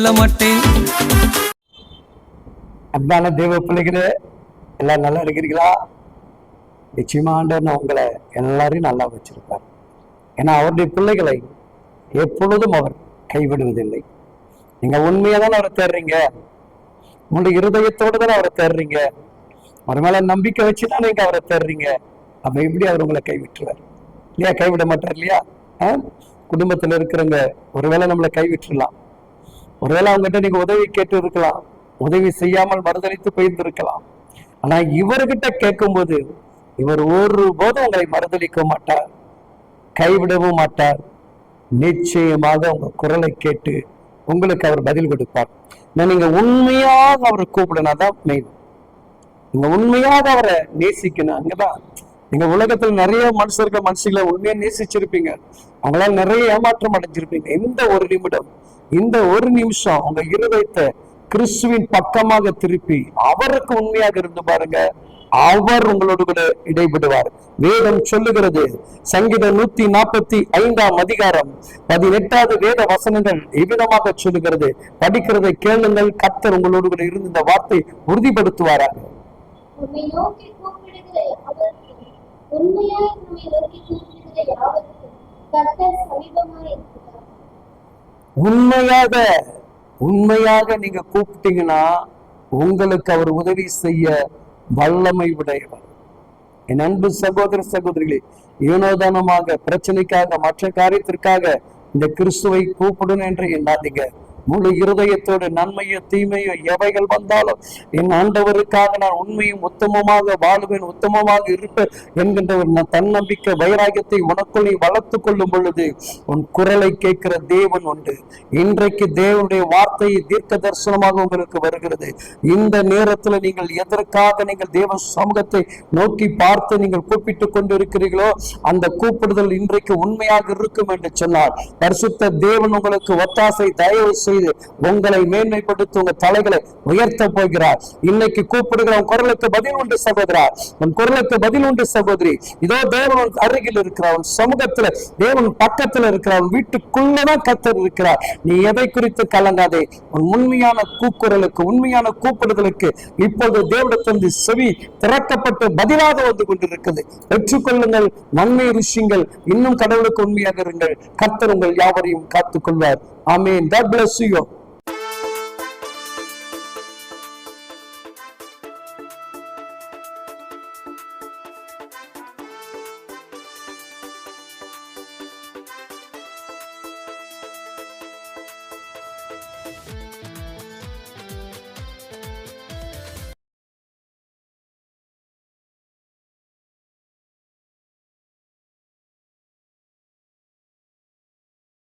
சொல்ல மாட்டேன். அன்பான தேவ பிள்ளைகளே, எல்லாம் நல்லா இருக்கிறீங்களா? நிச்சயமா ஆண்டவர் உங்களை எல்லாரையும் நல்லா வச்சிருப்பார். ஏன்னா அவருடைய பிள்ளைகளை எப்பொழுதும் அவர் கைவிடுவதில்லை. நீங்க உண்மையா தானே அவரை தேடுறீங்க, உங்களுடைய இருதயத்தோடு தானே அவரை தேடுறீங்க, அவர் மேல நம்பிக்கை வச்சுதான் நீங்க அவரை தேடுறீங்க. அப்ப எப்படி அவர் உங்களை கைவிட்டுருவார் இல்லையா? கைவிட மாட்டார் இல்லையா? குடும்பத்துல இருக்கிறவங்க ஒருவேளை நம்மளை கைவிட்டுலாம், ஒருவேளை அவங்ககிட்ட நீங்க உதவி கேட்டு இருக்கலாம், உதவி செய்யாமல் மறுதளித்து போயிருந்திருக்கலாம். ஆனா இவர்கிட்ட கேட்கும்போது இவர் ஒருபோதும் உங்களை மறுதளிக்க மாட்டார், கைவிடவும் மாட்டார். நிச்சயமாக உங்க குரலை கேட்டு உங்களுக்கு அவர் பதில் கொடுப்பார். நீங்க உண்மையாக அவரை கூப்பிடனாதான் மெயின். நீங்க உண்மையாக அவரை நேசிக்கணும். அங்கதான் நீங்க உலகத்துல நிறைய மனுஷர்களை உண்மையா நேசிச்சிருப்பீங்க, அவங்களால நிறைய ஏமாற்றம் அடைஞ்சிருப்பீங்க. இந்த ஒரு நிமிஷம் உங்க இருதயத்தை கிறிஸ்துவின் பக்கமாக திருப்பி அவருக்கு உண்மையாக இருந்து பாருங்க, அவர் உங்களோடு கூட இடைபடுவார். வேதம் சொல்லுகிறது, சங்கீதம் 145 அதிகாரம் 18 வேத வசனங்கள் இவ்விதமாக சொல்லுகிறது, படிக்கிறதை கேளுங்கள், கர்த்தர் உங்களோடு கூட இருந்து இந்த வார்த்தை உறுதிப்படுத்துவாராக. உண்மையாக நீங்க கூப்பிட்டீங்கன்னா உங்களுக்கு அவர் உதவி செய்ய வல்லமை உடையவர். என் அன்பு சகோதர சகோதரிகளே, ஏனோதானமாக பிரச்சனைக்காக மற்ற காரியத்திற்காக இந்த கிறிஸ்துவை கூப்பிடணும் என்று எண்ணாதீங்க. முழு இருதயத்தோடு நன்மையோ தீமையோ எவைகள் வந்தாலும் என் ஆண்டவருக்காக நான் உண்மையும் உத்தமமாக வாழுவேன், உத்தமமாக இருப்பேன் என்கின்ற ஒரு தன்னம்பிக்கை வைராகியத்தை உனக்குள் நீ வளர்த்து கொள்ளும் பொழுது உன் குரலை கேட்கிற தேவன் உண்டு. இன்றைக்கு தேவனுடைய வார்த்தையை தீர்க்க தரிசனமாக உங்களுக்கு வருகிறது. இந்த நேரத்துல நீங்கள் எதற்காக நீங்கள் தேவ சமூகத்தை நோக்கி பார்த்து நீங்கள் கூப்பிட்டு கொண்டு இருக்கிறீர்களோ அந்த கூப்பிடுதல் இன்றைக்கு உண்மையாக இருக்கும் என்று சொன்னார். பரிசுத்த தேவன் உங்களுக்கு ஒத்தாசை தயவு செய்து உங்களை மேன்மைப்படுத்தி உங்க தலைகளை உயர்த்த போகிறார். இன்னைக்கு கூப்பிடுகிற உன் குரலுக்கு பதில் உண்டு சகோதரா, உன் குரலுக்கு பதில் உண்டு சகோதரி. இதோ தேவன் அருகில் இருக்கிறார், உன் சமூகத்துல தேவன் பக்கத்துல இருக்கிறார், உன் வீட்டுக்குள்ளதான் கர்த்தர் இருக்கிறார். நீ எதை குறித்து கலங்காதே. உன் உண்மையான கூக்குரலுக்கு உண்மையான கூப்பிடுதலுக்கு இப்போது தேவனிடத்திலிருந்து செவி திறக்கப்பட்டு பதிலாக வந்து கொண்டிருக்கிறது. பெற்றுக்கொள்ளுங்கள், நன்மை ருசியுங்கள், இன்னும் கடவுளுக்கு உண்மையாக இருங்கள். கர்த்தர் உங்கள் யாவரையும் காத்துக் கொள்வார். Amen. God bless you.